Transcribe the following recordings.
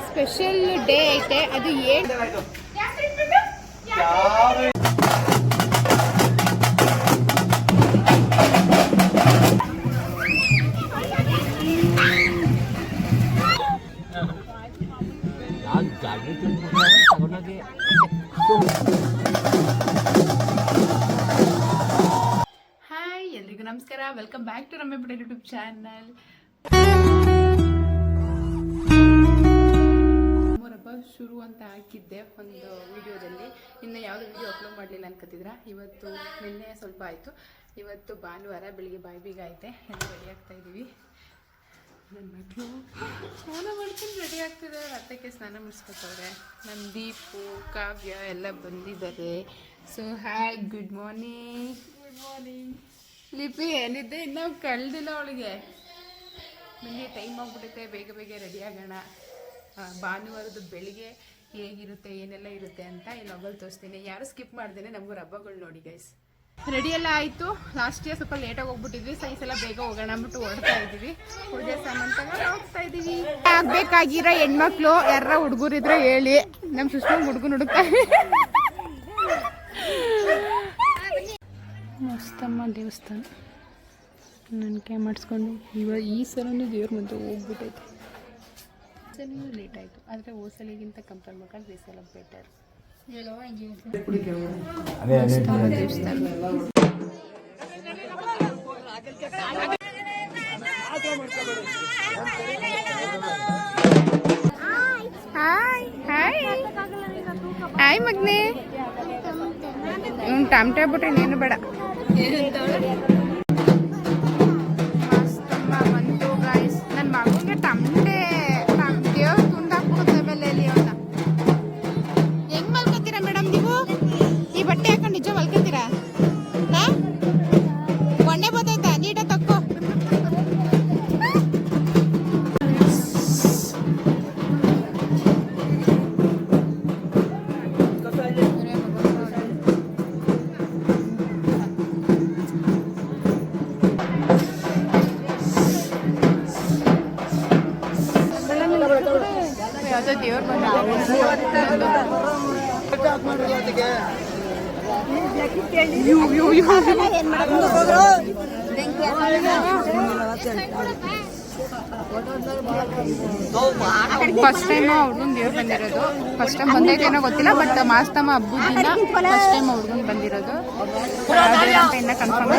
Special day ಐತೆ. ಅದು ಏನು ಹಾಯ್, ಎಲ್ರಿಗೂ ನಮಸ್ಕಾರ. ವೆಲ್ಕಮ್ ಬ್ಯಾಕ್ ಟು ರಮ್ಯ ಪುಟ್ಟ ಯೂಟ್ಯೂಬ್ ಚಾನಲ್. ಶುರು ಅಂತ ಹಾಕಿದ್ದೆ ಒಂದು ವಿಡಿಯೋದಲ್ಲಿ. ಇನ್ನು ಯಾವುದೋ ವಿಡಿಯೋ ಅಪ್ಲೋಡ್ ಮಾಡಲಿಲ್ಲ ಅನ್ಕೋತಿದ್ರ. ಇವತ್ತು ನಿನ್ನೆ ಸ್ವಲ್ಪ ಆಯಿತು. ಇವತ್ತು ಭಾನುವಾರ ಬೆಳಿಗ್ಗೆ ಬಾಯಿ ಬೀಗ ಐತೆ. ಎಲ್ಲ ರೆಡಿ ಆಗ್ತಾ ಇದ್ದೀವಿ. ನನ್ನ ಮಕ್ಕಳು ಸ್ನಾನ ಮಾಡ್ಕೊಂಡು ರೆಡಿ ಆಗ್ತಿದ್ದಾರೆ. ರಥಕ್ಕೆ ಸ್ನಾನ ಮಾಡಿಸ್ಕೊತವ್ರೆ. ನಮ್ಮ ದೀಪು, ಕಾವ್ಯ ಎಲ್ಲ ಬಂದಿದ್ದಾರೆ. So hi, good morning. Good morning. ಲಿಪಿ ಏನಿದ್ದೆ ಇನ್ನೂ ಕಳೆದಿಲ್ಲ ಅವಳಿಗೆ. ನನಗೆ ಟೈಮ್ ಆಗ್ಬಿಡುತ್ತೆ. ಬೇಗ ಬೇಗ ರೆಡಿ ಆಗೋಣ. ಭಾನುವಾರದ ಬೆಳಿಗ್ಗೆ ಹೇಗಿರುತ್ತೆ, ಏನೆಲ್ಲ ಇರುತ್ತೆ ಅಂತ ಈ ಲೊಗಲ್ ತೋರಿಸ್ತೀನಿ. ಯಾರು ಸ್ಕಿಪ್ ಮಾಡ್ದೇನೆ ನಮಗೂ ಹಬ್ಬಗಳು ನೋಡಿ ಗೈಸ್. ರೆಡಿ ಎಲ್ಲ ಆಯಿತು. ಲಾಸ್ಟ್ ಇಯರ್ ಸ್ವಲ್ಪ ಲೇಟಾಗಿ ಹೋಗ್ಬಿಟ್ಟಿದ್ವಿ. ಸೈಸ್ ಎಲ್ಲ ಬೇಗ ಹೋಗೋಣ ಅಂದ್ಬಿಟ್ಟು ಹೊರಡ್ತಾ ಇದ್ದೀವಿ. ಪೂಜೆ ಸಾಮಾನು ತಗೊಂಡು ಹೋಗ್ತಾ ಇದ್ದೀವಿ. ಆಗಬೇಕಾಗಿರೋ ಹೆಣ್ಮಕ್ಳು ಯಾರ ಹುಡುಗರಿದ್ರೆ ಹೇಳಿ. ನಮ್ಮ ಸುಷ್ಮಂಗ್ ಹುಡುಗನ ಹುಡುಕ್ತಾ ಮಸ್ತಮ್ಮ ದೇವಸ್ಥಾನ ನನಗೆ ಮಾಡಿಸ್ಕೊಂಡು ಈ ಸಲನೂ ದೇವ್ರ ಮುಂದೆ ಹೋಗ್ಬಿಟ್ಟೈತೆ. ಲೇಟ್ ಆಯಿತು, ಆದರೆ ಹೋಸಲಿಗಿಂತ ಕಂಪೇರ್ ಮಾಡ್ಕೊಂಡು ಈ ಸಲ ಬೆಟರ್. ಹಾಯ್ ಮಗ್ನೆ. ಟಮಟೆ ಬಿಟ್ರೆ ನೀನು ಬೇಡ. ಬಂತು ಗೈಸ್. ನನ್ನ ಮಗನಿಗೆ ಟಮಟೆ ದೇವ್ರು ತುಂಡಾಕ್ಬಿಡುತ್ತೆ. ಮೇಲೆ ಅವನ್ನ ಹೆಂಗ್ ಮಲ್ಕೋತೀರಾ ಮೇಡಮ್ ನೀವು? ಈ ಬಟ್ಟೆ ಹಾಕೊಂಡು ನಿಜ ಮಲ್ಕೋತೀರಾ? ಒಣ್ಣೆ ಬತ್ತೈತಾ? ನೀಟಾಗಿ ತಕ್ಕೋ. ಯಾವುದೋ ದೇವ್ರು ಫಸ್ಟ್ ಟೈಮ್ ಹುಡುಗನ್ ದೇವ್ರು ಬಂದಿರೋದು. ಫಸ್ಟ್ ಟೈಮ್ ಬಂದೈತೇನೋ ಗೊತ್ತಿಲ್ಲ, ಬಟ್ ಮಾಸ್ತಮ್ಮ ಹಬ್ಬದಿಂದ ಫಸ್ಟ್ ಟೈಮ್ ಹುಡುಗನ್ ಬಂದಿರೋದು. ಇನ್ನ ಕನ್ಫರ್ಮ್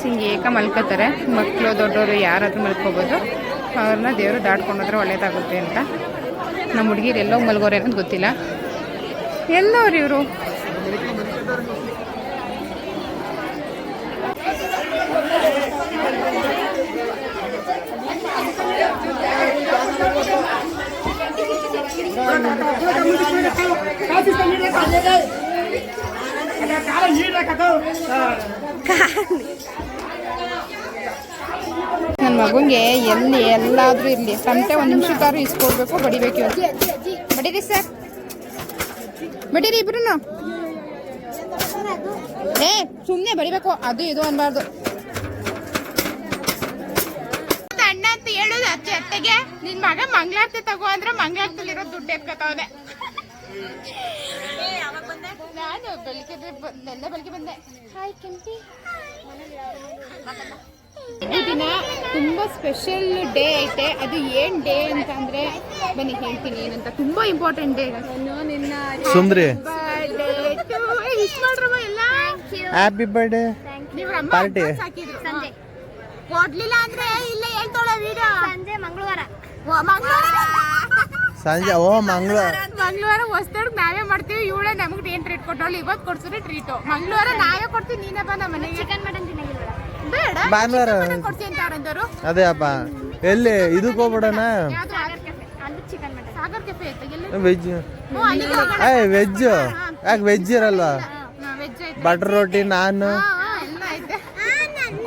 ಹಿಂಗೆ ಏಕ ಮಲ್ಕೋತಾರೆ. ಮಕ್ಕಳು ದೊಡ್ಡವರು ಯಾರಾದ್ರೂ ಮಲ್ಕೋಬೋದು. ಅವ್ರನ್ನ ದೇವರು ದಾಟ್ಕೊಂಡೋದ್ರೆ ಒಳ್ಳೇದಾಗುತ್ತೆ ಅಂತ. ನಮ್ಮ ಹುಡುಗಿರು ಎಲ್ಲೋ ಮಲ್ಗೋರೆ ಅನ್ನೋದು ಗೊತ್ತಿಲ್ಲ. ಎಲ್ಲವ್ರು ಇವರು? ನನ್ನ ಮಗುಂಗೆ ಎಲ್ಲಿ ಎಲ್ಲಾದ್ರೂ ಇರಲಿ ತಮಟೆ ಒಂದು ನಿಮಿಷಕ್ಕಾದ್ರೂ ಇಸ್ಕೊಡ್ಬೇಕು. ಬಡಿಬೇಕು. ಬಡೀರಿ ಸರ್, ಬಡೀರಿ ಇಬ್ರು. ಸುಮ್ಮನೆ ಬಡಿಬೇಕು, ಅದು ಇದು ಅನ್ಬಾರ್ದು. ಅಣ್ಣ ಅಂತ ಹೇಳುದು ಅತ್ತೆಗೆ. ನಿನ್ ಮಗ ಮಂಗಳಾರತಿ ತಗೋ ಅಂದ್ರೆ ಮಂಗಳಾರತಿಲಿರೋ ದುಡ್ಡು ಎತ್ಕೊತಾವನೆ. ನಾನು ಬೆಳಿಗ್ಗೆ ಬಂದೆ. ಹಾಯ್ ಕೆಂಪಿ. ಈ ದಿನ ತುಂಬ ಸ್ಪೆಷಲ್ ಡೇ ಐತೆ. ಅದು ಏನು ಡೇ ಅಂತ ಅಂದರೆ ಬನ್ನಿ ಹೇಳ್ತೀನಿ ಏನಂತ. ತುಂಬ ಇಂಪಾರ್ಟೆಂಟ್ ಡೇ. ಸುಂದ್ರಿ ವಿಶ್ ಮಾಡ್ರಮ್ಮ ಎಲ್ಲ. Happy birthday. ನೀವು ಪಾರ್ಟಿ ಕೊಡ್ಲಿಲ್ಲ ಅಂದ್ರೆ ಇಲ್ಲ ಹೇಳ್ತಾಳೆ ವಿಡಿಯೋ. ಸಂಜೆ ಮಂಗಳವಾರ ಹೊಸದವ್ರಿಗೆ ನಾವೇ ಮಾಡ್ತೀವಿ. ಇವಳೆ ನಮ್ಗೆ ಏನ್ ಟ್ರೀಟ್ ಕೊಟ್ಟವಳು. ಇವತ್ತು ಕೊಡ್ಸಿದ್ರೆ ಟ್ರೀಟು. ಮಂಗಳವಾರ ನಾವೇ ಕೊಡ್ತೀವಿ. ನೀನೇ ಬಾ ನಮ್ಮ ಮನೆಗೆ. ಚಿಕನ್ ಮಟನ್ ಬೇಡ, ಭಾನುವಾರ ಕೊಡ್ತೀನಿ ಅಂತ ಅವ್ರಂತವ್ರು. ಅದೇ ಅಪ್ಪ ಎಲ್ಲಿ ಇದಕ್ಕೆ ಹೋಗ್ಬಿಡೋಣ. ಸಾಗರ್ ಕೆಫೆ ಐತೆ. ವೆಜ್ ವೆಜ್ ಯಾಕೆ ವೆಜ್ ಇರಲ್ವಾ? ಬಟರ್ ರೋಟಿ, ನಾನು,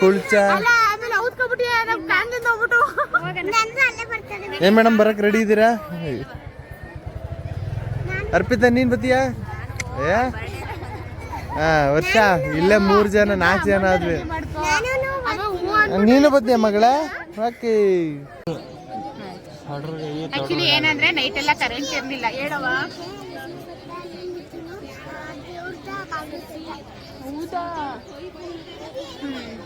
ಕುಲ್ಚಾ. ಆಮೇಲೆ ಔದ್ಕೊಬಿಟ್ಟು ಏನ್ ಮೇಡಮ್ ಬರಕ್ ರೆಡಿ ಇದ್ದೀರಾ? ಅರ್ಪಿತಾ ನೀನ್ ಬತ್ತೀಯಾ? ಏ ವರ್ಷ ಇಲ್ಲೇ 3 ಜನ 4 ಜನ ಆದ್ವಿ. ನೀನು ಬತ್ತೀಯ ಮಗಳೇ? ಓಕೆ. ಆಕ್ಚುಲಿ ಏನಂದ್ರೆ ನೈಟ್ ಎಲ್ಲ ಕರೆಂಟ್ ಇರ್ಲಿಲ್ಲ. ಹೇಳವ ಹೌದಾ?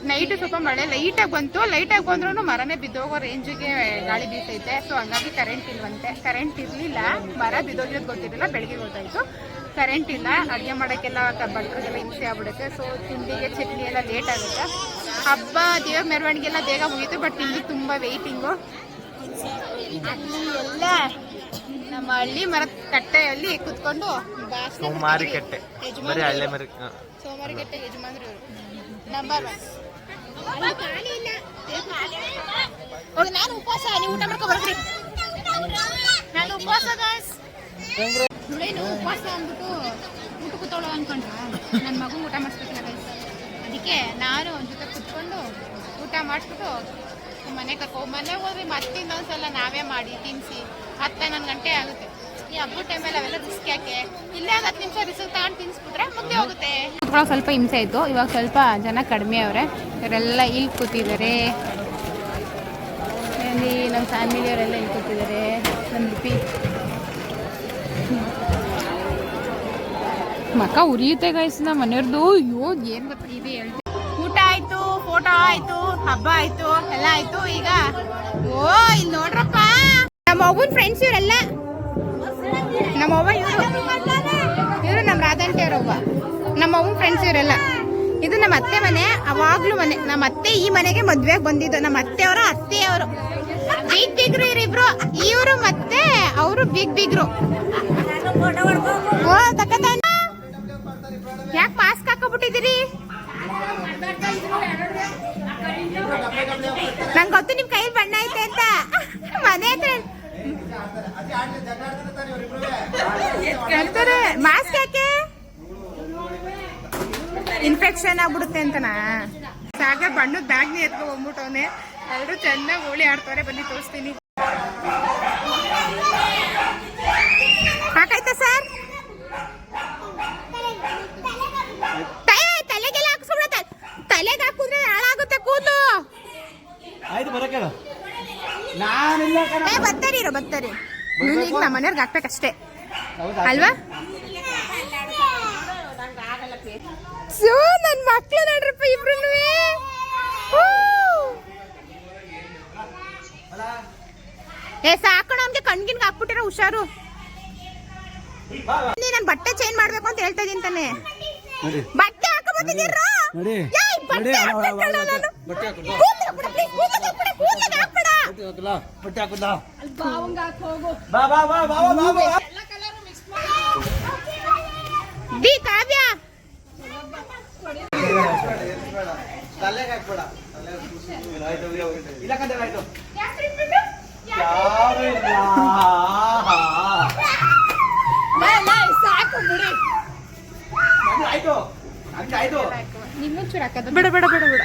ನೈಟ್ ಸ್ವಲ್ಪ ಮಳೆ ಲೈಟಾಗಿ ಬಂತು. ಲೈಟಾಗಿ ಬಂದ್ರೂ ಮರನೇ ಬಿದ್ದೋಗೋ ರೇಂಜಿಗೆ ಗಾಳಿ ಬೀಸೈತೆ. ಸೊ ಹಂಗಾಗಿ ಕರೆಂಟ್ ಇಲ್ವಂತೆ. ಕರೆಂಟ್ ಇರಲಿಲ್ಲ, ಮರ ಬಿದ್ದೋಗಿರೋದು ಗೊತ್ತಿರಲಿಲ್ಲ. ಬೆಳಗ್ಗೆ ಗೊತ್ತಾಯಿತು ಕರೆಂಟ್ ಇಲ್ಲ. ಅಡುಗೆ ಮಾಡೋಕ್ಕೆಲ್ಲ ಬಟ್ಟರಿಗೆಲ್ಲ ಹಿಂಸೆ ಆಗ್ಬಿಡುತ್ತೆ. ಸೊ ತಿಂಡಿಗೆ ಚಟ್ನಿ ಎಲ್ಲ ಲೇಟ್ ಆಗುತ್ತೆ. ಹಬ್ಬ ದೇವ್ರ ಮೆರವಣಿಗೆ ಎಲ್ಲ ಬೇಗ ಮುಗೀತು. ಬಟ್ ಇಲ್ಲಿ ತುಂಬ ವೆಯ್ಟಿಂಗು. ಅಲ್ಲಿ ಎಲ್ಲ ನಮ್ಮ ಹಳ್ಳಿ ಮರದ ಕಟ್ಟೆಯಲ್ಲಿ ಕುತ್ಕೊಂಡು ಸೋಮಾರಿ ಕಟ್ಟೆ ಸೋಮಾರಿ ಕಟ್ಟೆ ಯಜಮಾನ್ರು ನಂಬರ್ 1. ನಾನು ಉಪವಾಸ, ನೀವು ಊಟ ಮಾಡ್ಕೊ ಬರ್ತೀರಿ. ನಾನು ಉಪವಾಸ ನುಳೇನು ಉಪವಾಸ ಅಂದ್ಬಿಟ್ಟು ಊಟ ಕೂತೋಳು ಅನ್ಕೊಂಡ್ರ. ನನ್ನ ಮಗು ಊಟ ಮಾಡಿಸ್ಬೇಕಿಲ್ಲ ಗೈಸ್. ಅದಕ್ಕೆ ನಾನು ಒಂದು ಜೊತೆ ಕುತ್ಕೊಂಡು ಊಟ ಮಾಡಿಸ್ಬಿಟ್ಟು ಮನೆ ಮನೆಗೆ ಹೋದ್ರೆ ಮತ್ತೆ ಇನ್ನೊಂದ್ಸಲ ನಾವೇ ಮಾಡಿ ತಿನ್ನಿಸಿ 10-11 ಗಂಟೆ ಆಗುತ್ತೆ. ಈ ಹಬ್ಬದ ಟೈಮಲ್ಲಿ ಅವೆಲ್ಲ ರಿಸ್ಕ್ ಯಾಕೆ? ಇಲ್ಲೇ 10 ನಿಮಿಷ ರಿಸ್ಕ್ ತಗೊಂಡು ತಿನ್ನಿಸ್ಬಿಟ್ರೆ ಮುಗ್ದೆ ಹೋಗುತ್ತೆ. ಕುತ್ಕೊಳ್ಳೋ ಸ್ವಲ್ಪ ಹಿಂಸೆ ಆಯಿತು. ಇವಾಗ ಸ್ವಲ್ಪ ಜನ ಕಡಿಮೆ ಅವರೆ. ಇವರೆಲ್ಲ ಇಲ್ಲಿ ಕೂತಿದ್ದಾರೆ. ಇಲ್ಲಿ ನಮ್ಮ ಫ್ಯಾಮಿಲಿಯವರೆಲ್ಲ ಇಲ್ಲಿ ಕೂತಿದ್ದಾರೆ. ನಮ್ಮ ಲಿಪಿ ಮಕ್ಕ ಉರಿಯುತ್ತೆ ಗೈಸ್. ನಮ್ಮ ಮನೆಯವ್ರದ್ದು ಅಯ್ಯೋ ಏನು ಗೊತ್ತಿದೆ ಹೇಳ್ತೀನಿ. ಊಟ ಆಯ್ತು, ಫೋಟೋ ಆಯ್ತು, ಹಬ್ಬ ಆಯ್ತು, ಎಲ್ಲ ಆಯ್ತು. ಈಗ ಓ ಇಲ್ಲಿ ನೋಡ್ರಪ್ಪ ನಮ್ಮ ಅವ್ವನ ಫ್ರೆಂಡ್ಸ್ ಇವರೆಲ್ಲ. ನಮ್ಮ ಅವ್ವ ಇವರು ನಮ್ಮ ರಾಧಂಟಿಯವ್ರವ್ವ. ನಮ್ಮ ಅವ್ವನ ಫ್ರೆಂಡ್ಸ್ ಇವರೆಲ್ಲ. ಇದು ನಮ್ಮ ಅತ್ತೆ ಮನೆ, ಅವಾಗ್ಲೂ ಮನೆ. ನಮ್ಮ ಅತ್ತೆ ಈ ಮನೆಗೆ ಮದ್ವೆಗೆ ಬಂದಿದ್ದು. ನಮ್ಮ ಅತ್ತೆಯವರ ಅತ್ತೆಯವರು ಬಿಗ್ ಬಿಗ್ರು ಇವರಿಬ್ರು. ಇವರು ಮತ್ತೆ ಅವರು ಬಿಗ್ ಬಿಗ್ರು. ಓ ತಕ್ಕತ ಯಾಕೆ ಮಾಸ್ಕ್ ಹಾಕೋಬಿಟ್ಟಿದ್ದೀರಿ? ನಂಗೆ ಗೊತ್ತು ನಿಮ್ ಕೈ ಬಣ್ಣ ಐತೆ ಅಂತ. ಮನೆ ಹತ್ರ ಕೇಳ್ತಾರೆ ಮಾಸ್ಕ್ ಯಾಕೆ? ಇನ್ಫೆಕ್ಷನ್ ಆಗ್ಬಿಡುತ್ತೆ ಅಂತನಾ? ಸಾಗ ಬಣ್ಣದ ಬ್ಯಾಗ್ನ ಎತ್ಕೊ ಹೋಗ್ಬಿಟ್ಟವನೆ. ಎಲ್ಲರೂ ಚೆನ್ನಾಗಿ ಹೋಳಿ ಆಡ್ತಾರೆ. ಬನ್ನಿ ತೋರಿಸ್ತೀನಿ. ಹಾಕಾಯ್ತಾ ಸರ್? ತಲೆಗೆಲ್ಲ ಹಾಕ್ಸ್ಬಿಡ. ತಲೆಗೆ ಹಾಕಿದ್ರೆ ಹಾಳಾಗುತ್ತೆ ಕೂದಲು. ಬರ್ತಾರಿ ಬರ್ತಾರಿ. ಈಗ ನಮ್ಮ ಮನೆಯವ್ರಿಗೆ ಹಾಕ್ಬೇಕಷ್ಟೇ ಅಲ್ವಾ? ಸೊ ನನ್ನ ಮಕ್ಳು ನೋಡ್ರಪ್ಪ ಇಬ್ರು. ಸಾಕೋಣ ಅವ್ನಿಗೆ ಕಣ್ಗಿನ್ಗೆ ಹಾಕ್ಬಿಟ್ಟಿರೋ ಹುಷಾರು. ನಾನು ಬಟ್ಟೆ ಚೇಂಜ್ ಮಾಡ್ಬೇಕು ಅಂತ ಹೇಳ್ತಾ ಇದೀನಿ ತಾನೆ. ಬಟ್ಟೆ ಹಾಕಬತ್ತಿದ್ದೀರ? ಕಾವ್ಯ ಸಾಕು ಬಿಡಿ. ನಿಮ್ಮೊಂಚೂರು ಹಾಕೋದು ಬಿಡ ಬಿಡ ಬಿಡ ಬಿಡ.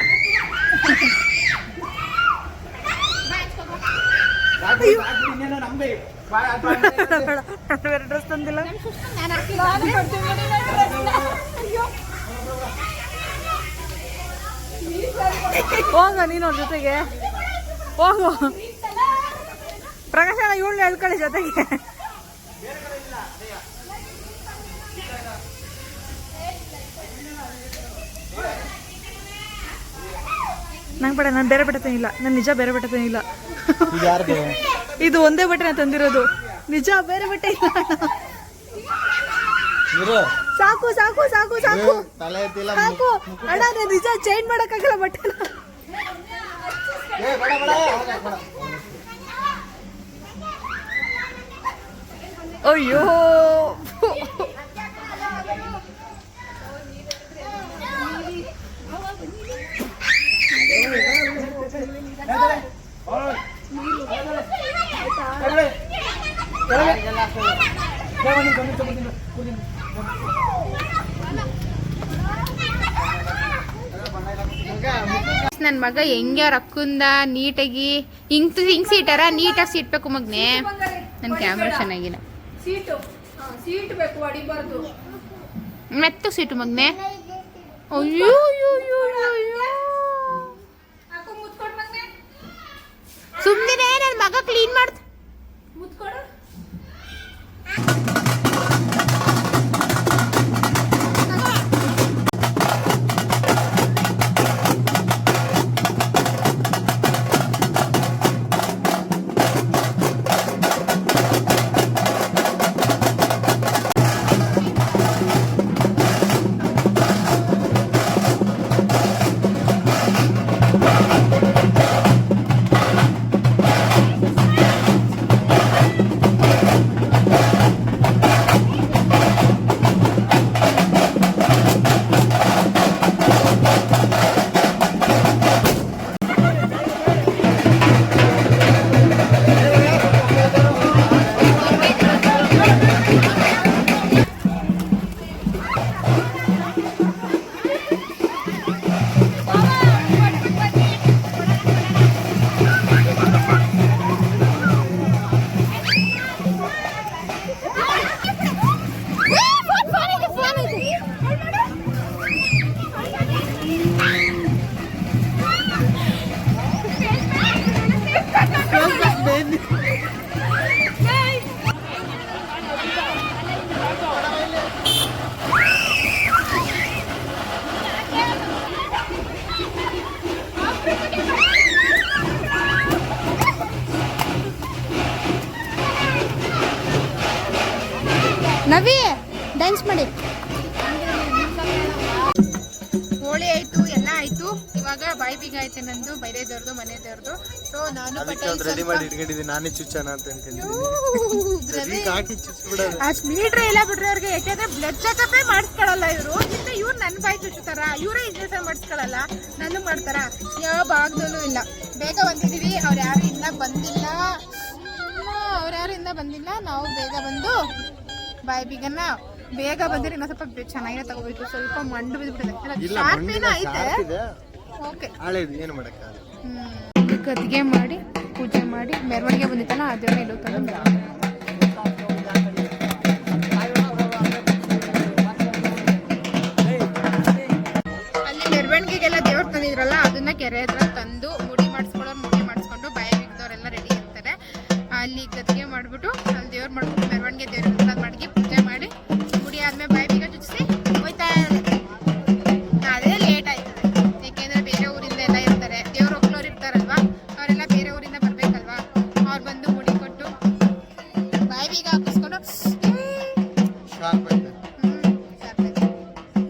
ಡ್ರೆಸ್ ತಂದಿಲ್ಲ. ಹೋಗ ನೀನು ಅವ್ರ ಜೊತೆಗೆ ಹೋಗು. ಪ್ರಕಾಶ ಇವಳು ಹೇಳ್ಕೊಳ್ಳಿ ಜೊತೆಗೆ. ನಂಗೆ ಬೇಡ, ನಾನು ಬೇರೆ ಬಟ್ಟೆ ತಂದಿಲ್ಲ. ನಾನು ನಿಜ ಬೇರೆ ಬಟ್ಟೆ ತಂದಿಲ್ಲ. ಇದು ಒಂದೇ ಬಟ್ಟೆ ನಾನು ತಂದಿರೋದು. ನಿಜ ಬೇರೆ ಬಟ್ಟೆ ಇಲ್ಲ. ಸಾಕು ಸಾಕು ಸಾಕು ಸಾಕು ಸಾಕು ಅಣ್ಣ. ನಾನು ನಿಜ ಚೇಂಜ್ ಮಾಡಕ್ಕಾಗಲ್ಲ ಬಟ್ಟೆನ. ಅಯ್ಯೋ ನನ್ನ ಮಗ ಹೆಂಗೆ ಅವ್ರ ಅಕ್ಕಂದ ನೀಟಾಗಿ ಹಿಂಗ್ ಸೀಟಾರ ನೀಟಾಗಿ ಸೀಟ್ಬೇಕು ಮಗ್ನೆ. ನನ್ನ ಕ್ಯಾಮ್ರಾ ಚೆನ್ನಾಗಿಲ್ಲ. ಸೀಟ್ ಬೇಕು, ಹೊಡಿಬಾರ್ದು. ಮೆತ್ತ ಸೀಟು ಮಗ್ನೆ. ಅಯ್ಯೋ ಸುಮ್ಮನೆ ನನ್ನ ಮಗ ಕ್ಲೀನ್ ಮಾಡ್ತ ಮುತ್ಕೊಡು. ನವಿ ಡ್ಯಾನ್ಸ್ ಮಾಡಿ. ಹೋಳಿ ಆಯ್ತು, ಎಲ್ಲ ಆಯ್ತು. ಇವಾಗ ಬಾಯಿ ಬೀಗ ಐತೆ ನಂದು, ಬೈರೇದವ್ರದ್ದು, ಮನೆದವ್ರದ್ದು. ಸೊ ನಾನು ರೆಡಿ ಮಾಡಿ ಇಟ್ಕೊಂಡಿದ್ದೀನಿ, ನಾನೇ ಚುಚ್ಚನ ಅಂತ ಅಷ್ಟು ಮೀಟ್ರ್ ಇಲ್ಲ ಬಿಡ್ರಿ ಅವ್ರಿಗೆ. ಯಾಕೆಂದ್ರೆ ಬ್ಲಡ್ ಚೆಕಪ್ ಮಾಡಿಸ್ಕೊಳಲ್ಲ ಇವರು. ಇವ್ರು ನನ್ನ ಬಾಯಿ ಚುಚ್ಚುತ್ತಾರ, ಇವರೇ ಇಂಜೆಕ್ಷನ್ ಮಾಡಿಸ್ಕೊಳಲ್ಲ, ನಾನು ಮಾಡ್ತಾರ. ಯಾವ ಭಾಗದಲ್ಲೂ ಇಲ್ಲ. ಬೇಗ ಬಂದಿದೀವಿ, ಅವ್ರು ಯಾರು ಇನ್ನ ಬಂದಿಲ್ಲ. ನಾವು ಬೇಗ ಬಂದು ಬಾಯಿ ಬೀಗನ್ನ ಬೇಗ ಬಂದ್ರೆ ಇನ್ನೂ ಸ್ವಲ್ಪ ಚೆನ್ನಾಗಿರೋ ತಗೋಬೇಕು. ಸ್ವಲ್ಪ ಮಂಡು ಬಿದ್ಬಿಟ್ಟಿದೆ, ಐತೆ. ಓಕೆ, ಗದ್ಗೆ ಮಾಡಿ ಪೂಜೆ ಮಾಡಿ ಮೆರವಣಿಗೆ ಬಂದಿತ್ತಲ್ಲ ಅದೇ ಇಲ್ಲುತ್ತಲ್ಲ. ಅಲ್ಲಿ ಮೆರವಣಿಗೆಗೆಲ್ಲ ದೇವ್ರು ತಂದಿದ್ರಲ್ಲ, ಅದನ್ನ ಕೆರೆ ಹತ್ರ ತಂದು ಮುಡಿ ಮಾಡಿಸ್ಕೊಳ್ಳೋರು ಮುಡಿ ಮಾಡಿಸ್ಕೊಂಡು, ಬಾಯಿ ಬಿದ್ದವರೆಲ್ಲ ರೆಡಿ ಇರ್ತಾರೆ. ಅಲ್ಲಿ ಗದ್ಗೆ ಮಾಡ್ಬಿಟ್ಟು ಅಲ್ಲಿ ದೇವ್ರು ಮಾಡ್ಬಿಟ್ಟು ಮೆರವಣಿಗೆ ದೇವ್ರ ಮಡಗಿ ಪೂಜೆ ಮಾಡಿ ಮುಡಿ ಆದ್ಮೇಲೆ ಬಾಯಿ ಬೀಗ ಚುಚ್ಚಿಸಿ ಹೋಯ್ತಾ ಇರುತ್ತೆ. ಅದೇ ಲೇಟ್ ಆಯ್ತದೆ, ಯಾಕೆಂದ್ರೆ ಬೇರೆ ಊರಿಂದ ಎಲ್ಲ ಇರ್ತಾರೆ, ದೇವ್ರ ಒಕ್ಲೋರು ಇರ್ತಾರಲ್ವಾ, ಅವರೆಲ್ಲ ಬೇರೆ ಊರಿಂದ ಬರ್ಬೇಕಲ್ವಾ. ಅವ್ರು ಬಂದು ಮುಡಿ ಕೊಟ್ಟು ಬಾಯಿ ಬೀಗ ಹಾಕಿಸ್ಕೊಂಡು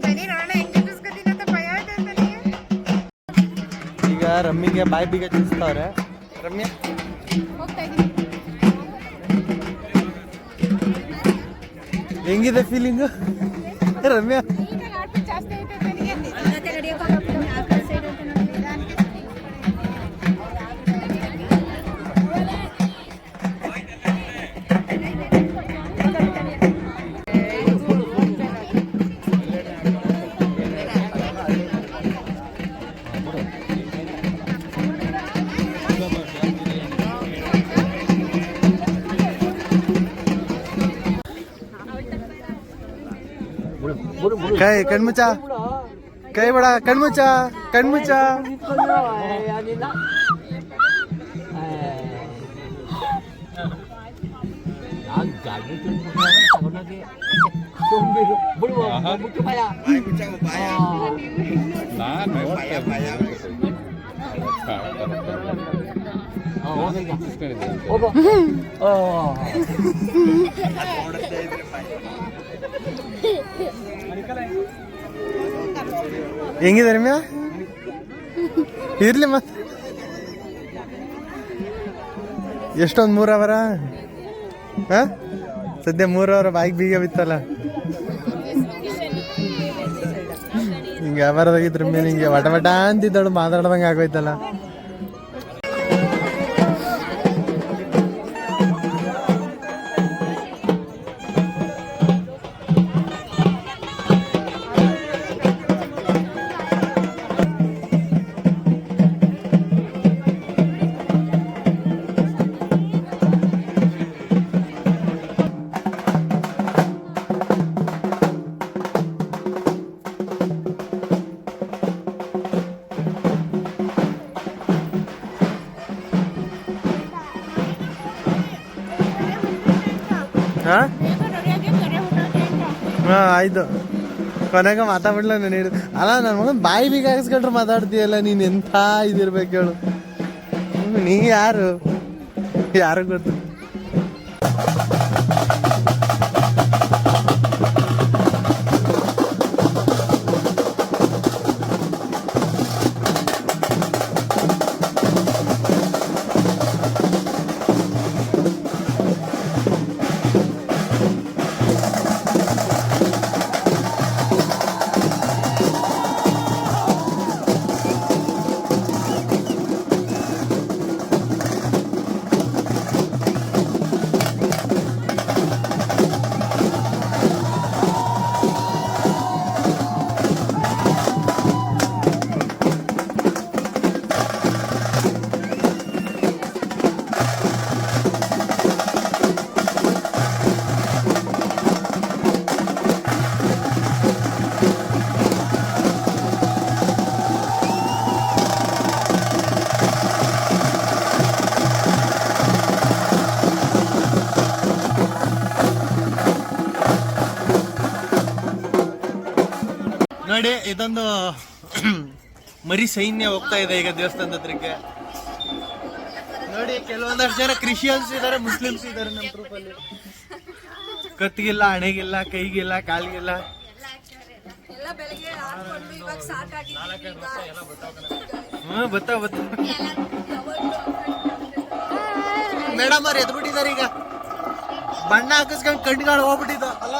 ಬನ್ನಿ ನೋಡೋಣ ಹೆಂಗ್ ಚುಚ್ಚಿಸ್ಕೊತೀನಿ ಅಂತ ಭಯ ಆಯ್ತು ನನಗೆ. ಈಗ ರಮ್ಮಿಗೆ ಬಾಯಿ ಬೀಗ ಚುಚ್ಚಿಸ್ತವ್ರೆ. ರಮ್ಯ ಹೋಗ್ತಾ ಇದೀನಿ. ಹೆಂಗಿದೆ ಫೀಲಿಂಗು ರಮ್ಯಾ? ಜಾಸ್ತಿ ಆಯ್ತು ನನಗೆ. ಕೈ ಕಣ್ಮುಚ್ಚ, ಕೈ ಬೇಡ, ಕಣ್ಮುಚ್ಚ, ಕಣ್ಮುಚ್ಚ. ಹೆಂಗಿದೆ ರಮ್ಯಾ? ಇರ್ಲಿ ಮತ್ತೆ ಎಷ್ಟೊಂದು 3 ಅವರ ಸದ್ಯ 3 ಅವರ ಬಾಯಿಗೆ ಬೀಗ ಬಿತ್ತಲ್ಲ. ಹಿಂಗೆ ವ್ಯಾಪಾರದಾಗಿದ್ರ ಮೇಲೆ ಹಿಂಗೆ ವಟ ವಟ ಅಂತಿದ್ದಳು, ಮಾತಾಡ್ದಂಗೆ ಆಗೋಯ್ತಲ್ಲ. ಹಾ ಹಾ ಆಯ್ತು. ಕೊನೆಗೆ ಮಾತಾಡ್ಬಿಡ್ಲ ನಾನು ಹೇಳಿದ್ ಅಲ್ಲ ನನ್ನ ಮಗನ್ ಬಾಯಿ ಬೀಗ ಹಾಕಿಸ್ಕೊಂಡ್ರೆ ಮಾತಾಡ್ತೀಯಲ್ಲ ನೀನ್ ಎಂಥ ಇದಿರ್ಬೇಕು ಹೇಳು. ನೀ ಯಾರು ಗೊತ್ತು. ನೋಡಿ ಇದೊಂದು ಮರಿ ಸೈನ್ಯ ಹೋಗ್ತಾ ಇದೆ ಈಗ ದೇವಸ್ಥಾನದ ಹತ್ರಕ್ಕೆ. ನೋಡಿ ಕೆಲವೊಂದಷ್ಟು ಜನ ಕ್ರಿಶ್ಚಿಯನ್ಸ್ ಇದಾರೆ, ಮುಸ್ಲಿಮ್ಸ್ ಇದಾರೆ ನಮ್ಮ ಗ್ರೂಪಲ್ಲಿ. ಕತ್ತಿಗಿಲ್ಲ, ಹಣೆಗಿಲ್ಲ, ಕೈಗಿಲ್ಲ, ಕಾಲಿಗಿಲ್ಲ. ಬರ್ತಾವ ಮೇಡಮ್ ಅವ್ರು ಎದ್ಬಿಟ್ಟಿದ್ದಾರೆ ಈಗ. ಬಣ್ಣ ಹಾಕಿಸ್ಕೊಂಡು ಕಣ್ಗಳು ಹೋಗ್ಬಿಟ್ಟಿದ್ದ ಅಲ್ಲ.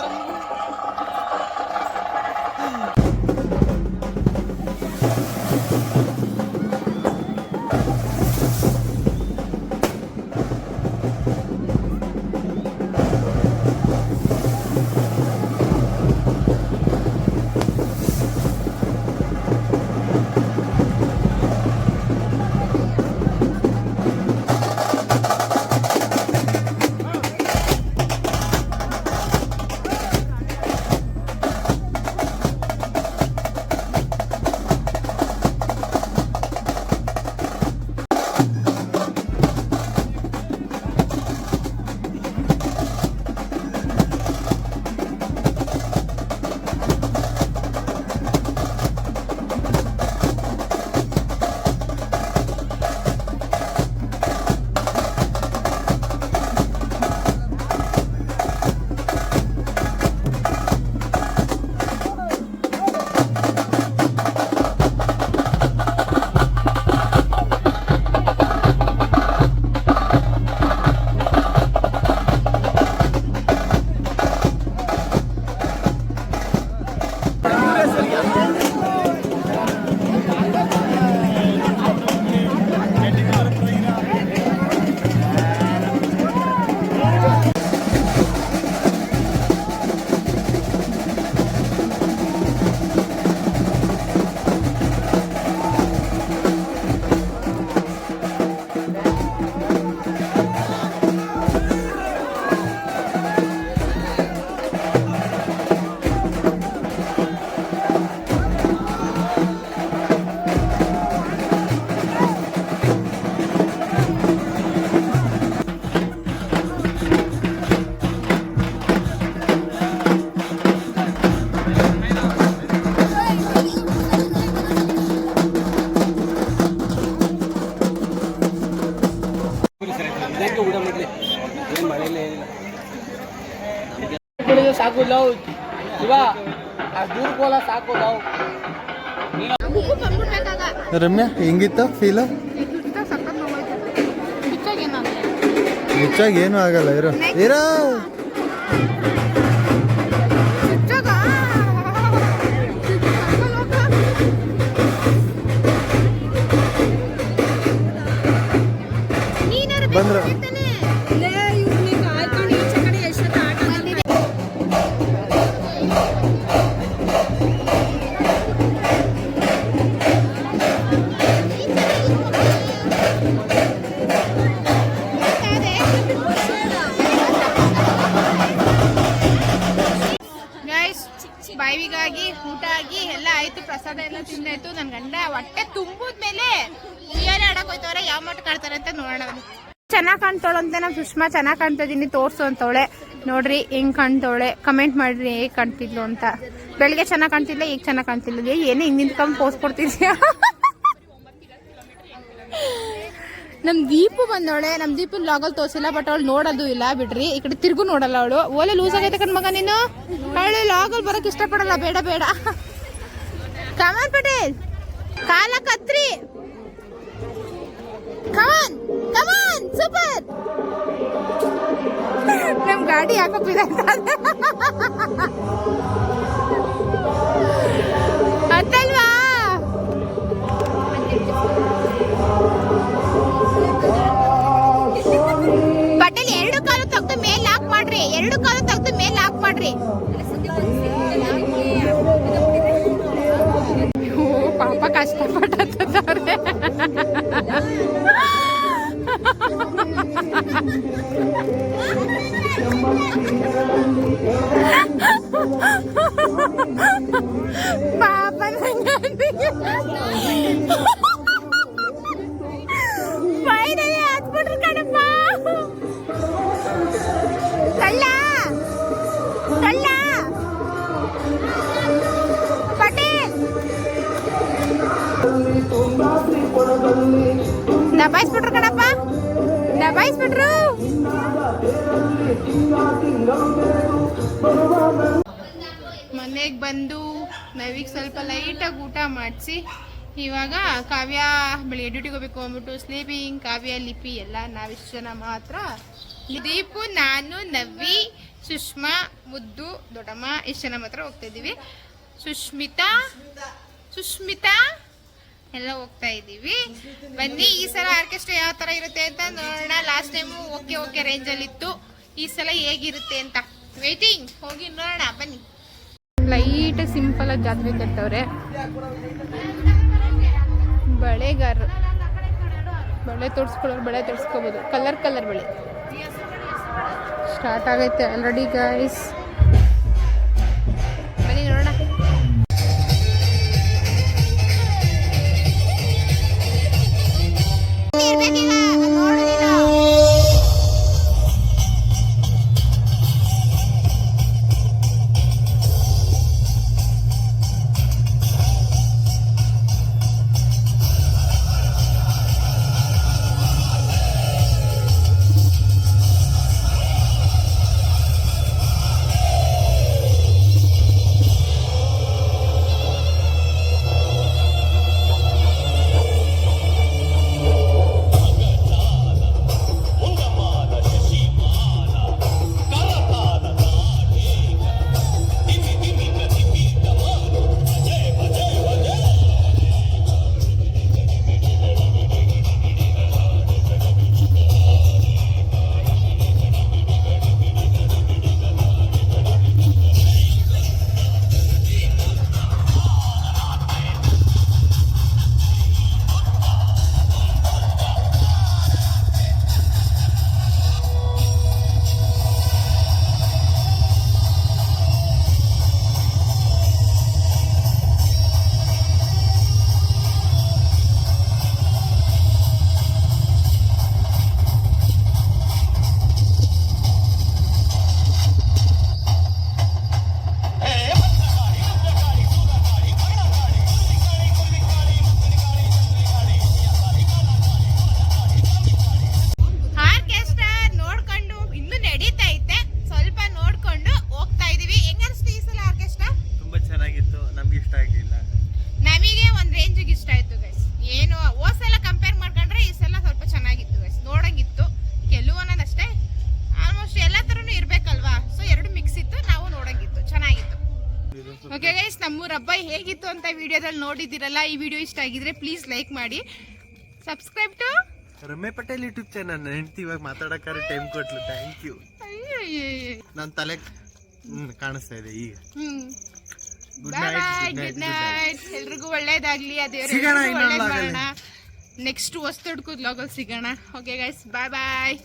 ಸಾಕು ಲವ್ ಶಿವ ದೂರ ಕೋಲ ಸಾಕು ಲವ್. ರಮ್ಯಾ ಹೆಂಗಿತ್ತು ಫೀಲು? ಹೆಚ್ಚಾಗಿ ಏನು ಆಗಲ್ಲ. ಇರೋ ಬಂದ್ರು. ಬಾಯಿಗಾಗಿ ಊಟ ಆಗಿ ಎಲ್ಲ ಆಯ್ತು, ಪ್ರಸಾದ ಎಲ್ಲ ತಿಂದಾಯ್ತು. ನನ್ನ ಗಂಡ ಹೊಟ್ಟೆ ತುಂಬುದ್ಮೇಲೆ ಉಯ್ಯಾಲೆ ಆಡಕ್ ಹೋಯ್ತವ್ರೆ. ಯಾವ ಮಟ್ಟ ಕಾಡ್ತಾರೆ ಅಂತ ನೋಡೋಣ. ಚೆನ್ನಾಗಿ ಕಾಣ್ತಾಳಂತೆ ನಮ್ಮ ಸುಷ್ಮಾ. ಚೆನ್ನಾಗಿ ಕಾಣ್ತಾ ಇದೀನಿ ತೋರ್ಸು ಅಂತವಳೆ. ನೋಡ್ರಿ ಹೆಂಗ್ ಕಾಣ್ತವಳೆ, ಕಮೆಂಟ್ ಮಾಡ್ರಿ ಹೇಗೆ ಕಾಣ್ತಿದ್ಲು ಅಂತ. ಬೆಳಗ್ಗೆ ಚೆನ್ನಾಗಿ ಕಾಣ್ತಿಲ್ಲ, ಈಗ ಚೆನ್ನಾಗಿ ಕಾಣ್ತಿಲ್ಲ. ಏನೇ ಹಿಂಗ್ ನಿಂತ್ಕೊಂಡು ಪೋಸ್ ಕೊಡ್ತಿದ್ಯಾ? ನಮ್ ದೀಪು ಬಂದವಳೆ. ನಮ್ ದೀಪು ಲಾಗಲ್ ತೋರಿಸಿಲ್ಲ, ಬಟ್ ಅವಳು ನೋಡೋದು ಇಲ್ಲ ಬಿಡ್ರಿ. ಈ ಕಡೆ ತಿರ್ಗು ನೋಡಲ್ಲ ಅವಳು. ಓಲೆ ಲೂಸ್ ಆಗೈತೆ ಕಣ್ ಮಗ ನೀನು. ಅವಳು ಲಾಗಲ್ ಬರಕ್ ಇಷ್ಟಪಡಲ್ಲ. ಬೇಡ ಬೇಡ. ಕಮಾನ್ ಪಟೇಲ್, ಕಾಲ ಕತ್ರಿ. ಕಮಾನ್ ಕಮಾನ್, ಸೂಪರ್. ನಮ್ ಗಾಡಿ ಯಾಕೋ ಅಂತಲ್ವಾ? ಪಟೇಲ್ ಎರಡು ಕಾಲು ತೆಗ್ದು ಮೇಲೆ ಲಾಕ್ ಮಾಡ್ರಿ. ಎರಡು ಕಾಲು ತೆಗ್ದು ಮೇಲೆ ಲಾಕ್ ಮಾಡ್ರಿ. ಓ ಪಾಪ ಕಷ್ಟಪಟ್ಟವ್ರೆ. ಪಾಪ ಫೈನಲಿ ಹತ್ಬಿಟ್ರು ಕಣಪ್ಪ. ಕಳ್ಳ ಕಳ್ಳ ಪಟೇಲ್ ದಬಾಯಿಸ್ಬಿಟ್ರು ಕಣಪ್ಪ, ದಬಾಯಿಸ್ಬಿಟ್ರು. ಮನೆಗೆ ಬಂದು ನಾವೀಗ ಸ್ವಲ್ಪ ಲೈಟಾಗಿ ಊಟ ಮಾಡಿಸಿ ಇವಾಗ ಕಾವ್ಯ ಬೆಳಿಗ್ಗೆ ಡ್ಯೂಟಿಗೆ ಹೋಗ್ಬೇಕು ಅಂದ್ಬಿಟ್ಟು ಸ್ಲೀಪಿಂಗ್. ಕಾವ್ಯ, ಲಿಪಿ ಎಲ್ಲ ನಾವಿಷ್ಟು ಜನ ಮಾತ್ರ. ದೀಪು, ನಾನು, ನವ್ವಿ, ಸುಷ್ಮಾ, ಮುದ್ದು, ದೊಡ್ಡಮ್ಮ ಇಷ್ಟು ಜನ ಮಾತ್ರ ಹೋಗ್ತಾ ಇದ್ದೀವಿ. ಸುಷ್ಮಿತಾ ಎಲ್ಲ ಹೋಗ್ತಾ ಇದ್ದೀವಿ. ಬನ್ನಿ ಈ ಸಲ ಆರ್ಕೆಸ್ಟ್ರಾ ಯಾವ ಥರ ಇರುತ್ತೆ ಅಂತ ನೋಡೋಣ. ಲಾಸ್ಟ್ ಟೈಮು ಓಕೆ ರೇಂಜಲ್ಲಿ ಇತ್ತು. ಈ ಸಲ ಹೇಗಿರುತ್ತೆ ಅಂತ ವೇಟಿಂಗ್. ಹೋಗಿ ನೋಡೋಣ ಬನ್ನಿ. ಲೈಟ್ ಸಿಂಪಲ್ ಆಗಿ ಜಾತ್ರೆ ಕಟ್ಟವ್ರೆ. ಬಳೆಗಾರರು ಬಳೆ ತೋರಿಸ್ಕೊಳ್ಳೋರು ಬಳೆ ತೋರಿಸ್ಕೋಬೋದು. ಕಲರ್ ಬಳೆ ಸ್ಟಾರ್ಟ್ ಆಗೈತೆ ಆಲ್ರೆಡಿ ಗೈಸ್. ಬನ್ನಿ ನೋಡೋಣ. ಓಕೆ ಗೈಸ್, ನಮ್ಮೂರ ಹಬ್ಬ ಹೇಗಿತ್ತು ಅಂತ ವಿಡಿಯೋದಲ್ಲಿ ನೋಡಿದಿರಲ್ಲ. ಈ ವಿಡಿಯೋ ಇಷ್ಟ ಆಗಿದ್ರೆ ಪ್ಲೀಸ್ ಲೈಕ್ ಮಾಡಿ, subscribe to Ramya Patel YouTube channel. ಹೆಂಡತಿ ಇವಾಗ ಮಾತಾಡಕ್ಕಾರೆ ಟೈಮ್ ಕೊಟ್ಲು. Thank you. ನನ್ನ ತಲೆ ಕಾಣಿಸ್ತಾ ಇದೆ ಈಗ. Good night. ಎಲ್ರಿಗೂ ಒಳ್ಳೇದಾಗ್ಲಿ. ಅದೇ ನೆಕ್ಸ್ಟ್ ಹೊಸ ತೊಡ್ಕುದ್ ಲಾಗಲ್ಲಿ ಸಿಗೋಣ. ಓಕೆ ಗೈಸ್, ಬಾಯ್ ಬಾಯ್.